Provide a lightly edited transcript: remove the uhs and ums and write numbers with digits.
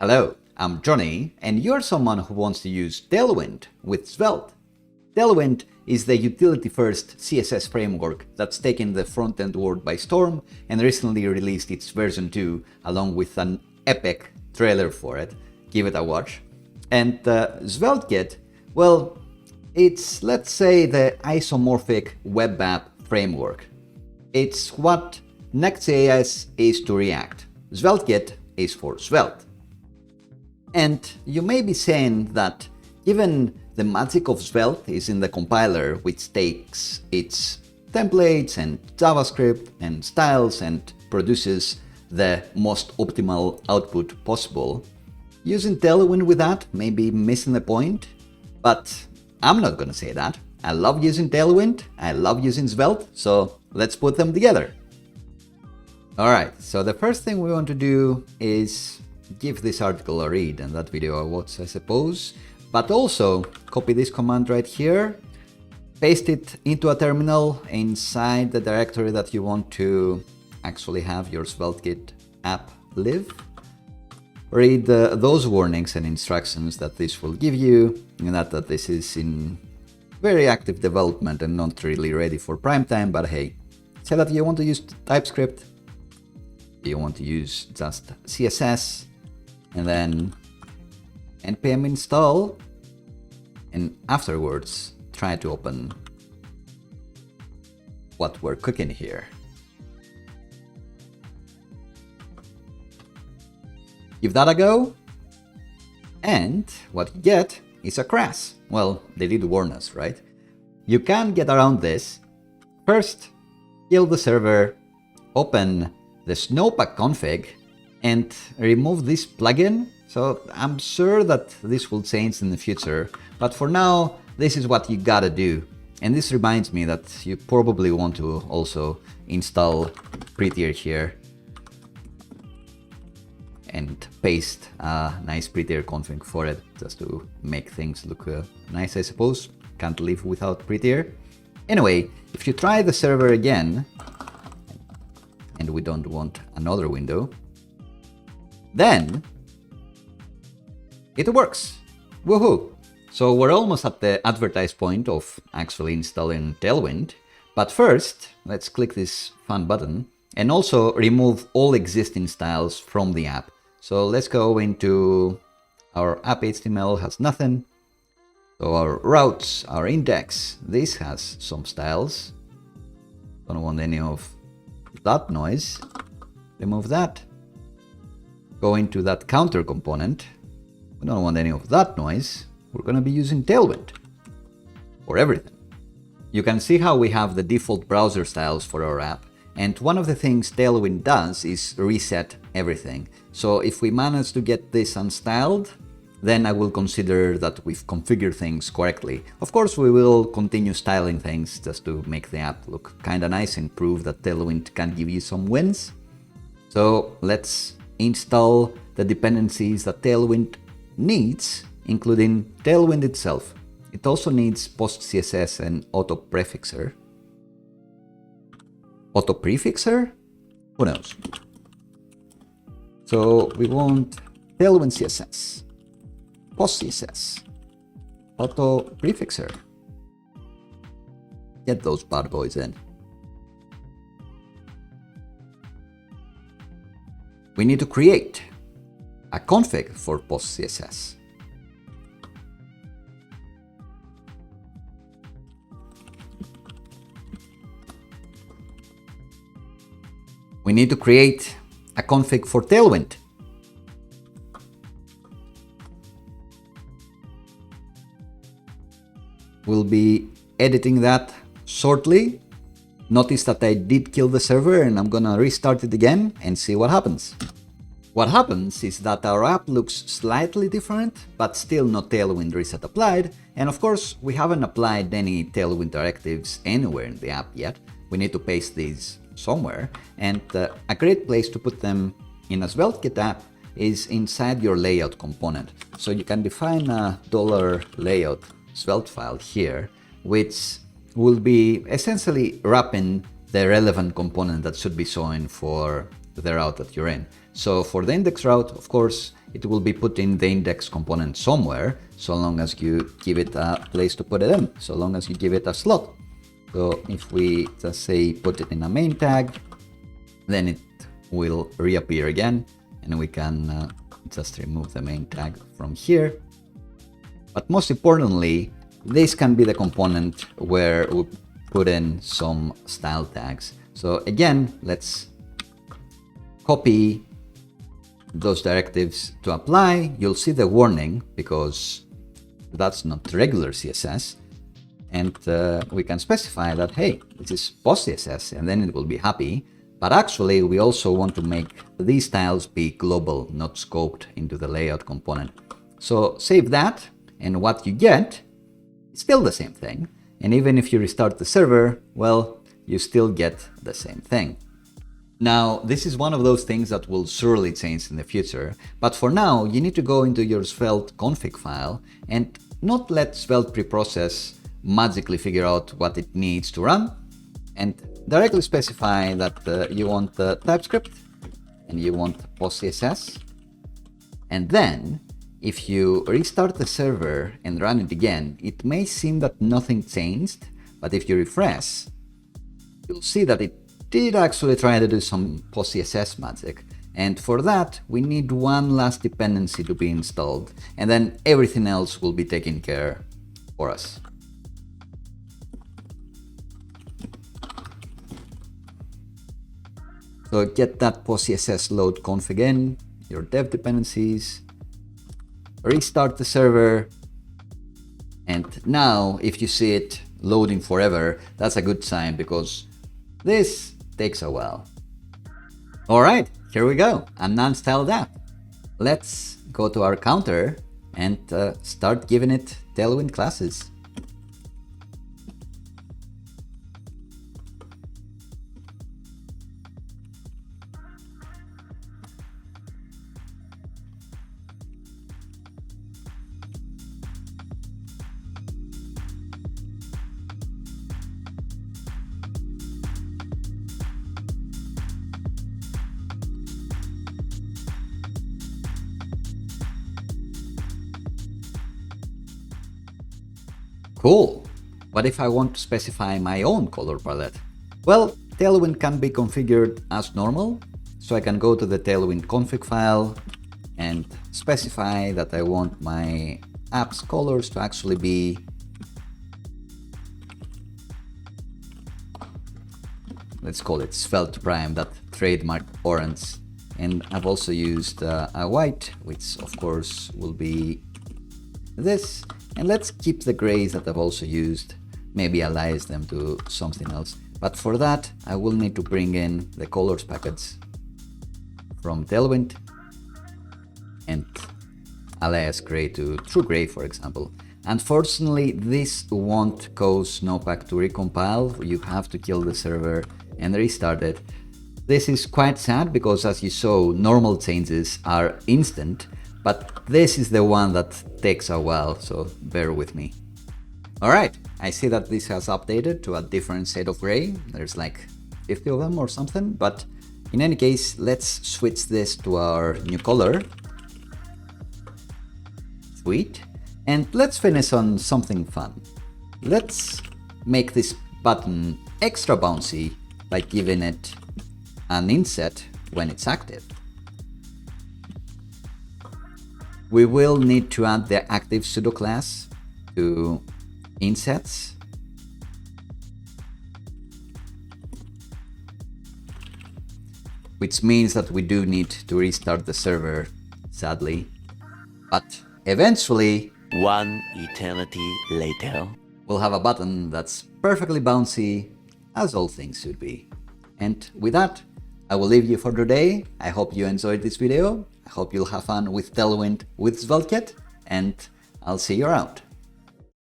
Hello, I'm Johnny, and you're someone who wants to use Tailwind with Svelte. Tailwind is the utility-first CSS framework that's taken the front-end world by storm and recently released its version 2 along with an epic trailer for it. Give it a watch. And SvelteKit, well, it's, let's say, the isomorphic web app framework. It's what Next.js is to React. SvelteKit is for Svelte. And you may be saying that given the magic of Svelte is in the compiler, which takes its templates and JavaScript and styles and produces the most optimal output possible, using Tailwind with that may be missing the point, but I'm not gonna say that. I love using Tailwind, I love using Svelte, so let's put them together. Alright, so the first thing we want to do is give this article a read and that video a watch, I suppose, but also copy this command right here, paste it into a terminal inside the directory that you want to actually have your SvelteKit app live. Read those warnings and instructions that this will give you, and that this is in very active development and not really ready for prime time, but hey, say that you want to use TypeScript, you want to use just CSS, and then npm install, and afterwards try to open what we're cooking here. Give that a go, and what you get is a crash. Well, they did warn us, right? You can get around this. First, kill the server, open the Snowpack config, and remove this plugin. So I'm sure that this will change in the future, but for now, this is what you gotta do. And this reminds me that you probably want to also install Prettier here and paste a nice Prettier config for it, just to make things look nice, I suppose. Can't live without Prettier. Anyway, if you try the server again, and we don't want another window, then it works. Woohoo! So we're almost at the advertised point of actually installing Tailwind, but first let's click this fun button and also remove all existing styles from the app. So let's go into our app HTML, has nothing. So our routes, our index, this has some styles. Don't want any of that noise. Remove that. Go into that counter component. We don't want any of that noise. We're gonna be using Tailwind for everything. You can see how we have the default browser styles for our app. And one of the things Tailwind does is reset everything. So if we manage to get this unstyled, then I will consider that we've configured things correctly. Of course, we will continue styling things just to make the app look kinda nice and prove that Tailwind can give you some wins. So let's install the dependencies that Tailwind needs, including Tailwind itself. It also needs postcss and autoprefixer. Autoprefixer? Who knows? So we want Tailwind CSS, postcss, autoprefixer. Get those bad boys in. We need to create a config for postcss. We need to create a config for Tailwind. We'll be editing that shortly. Notice that I did kill the server and I'm gonna restart it again and see what happens. What happens is that our app looks slightly different, but still no Tailwind reset applied. And of course, we haven't applied any Tailwind directives anywhere in the app yet. We need to paste these somewhere. And a great place to put them in a SvelteKit app is inside your layout component. So you can define a $layout Svelte file here, which will be essentially wrapping the relevant component that should be showing for the route that you're in. So for the index route, of course, it will be put in the index component somewhere, so long as you give it a place to put it in, so long as you give it a slot. So if we just say put it in a main tag, then it will reappear again, and we can just remove the main tag from here. But most importantly, this can be the component where we put in some style tags. So again, let's copy those directives to apply. You'll see the warning because that's not regular CSS. And we can specify that, hey, this is postcss, and then it will be happy. But actually, we also want to make these styles be global, not scoped into the layout component. So save that, and what you get is still the same thing. And even if you restart the server, well, you still get the same thing. Now, this is one of those things that will surely change in the future, but for now, you need to go into your Svelte config file and not let Svelte preprocess magically figure out what it needs to run, and directly specify that you want TypeScript and you want postcss. And then, if you restart the server and run it again, it may seem that nothing changed, but if you refresh, you'll see that it did actually try to do some postcss magic. And for that, we need one last dependency to be installed, and then everything else will be taken care for us. So get that postcss load config in, your dev dependencies, restart the server, and now if you see it loading forever, that's a good sign because this takes a while. Alright, here we go, a non-styled app. Let's go to our counter and start giving it Tailwind classes. Cool. What if I want to specify my own color palette? Well, Tailwind can be configured as normal, so I can go to the Tailwind config file and specify that I want my app's colors to actually be let's call it Svelte Prime, that trademark orange. And I've also used a white, which of course will be this. And let's keep the grays that I've also used, maybe alias them to something else. But for that, I will need to bring in the colors package from Tailwind and alias gray to true gray, for example. Unfortunately, this won't cause Snowpack to recompile. You have to kill the server and restart it. This is quite sad because, as you saw, normal changes are instant, but this is the one that takes a while, so bear with me. Alright, I see that this has updated to a different shade of gray. There's like 50 of them or something, but in any case, let's switch this to our new color. Sweet. And let's finish on something fun. Let's make this button extra bouncy by giving it an inset when it's active. We will need to add the active pseudo class to insets. Which means that we do need to restart the server, sadly. But eventually, one eternity later, we'll have a button that's perfectly bouncy, as all things should be. And with that, I will leave you for today. I hope you enjoyed this video. I hope you'll have fun with Tailwind with SvelteKit, and I'll see you around.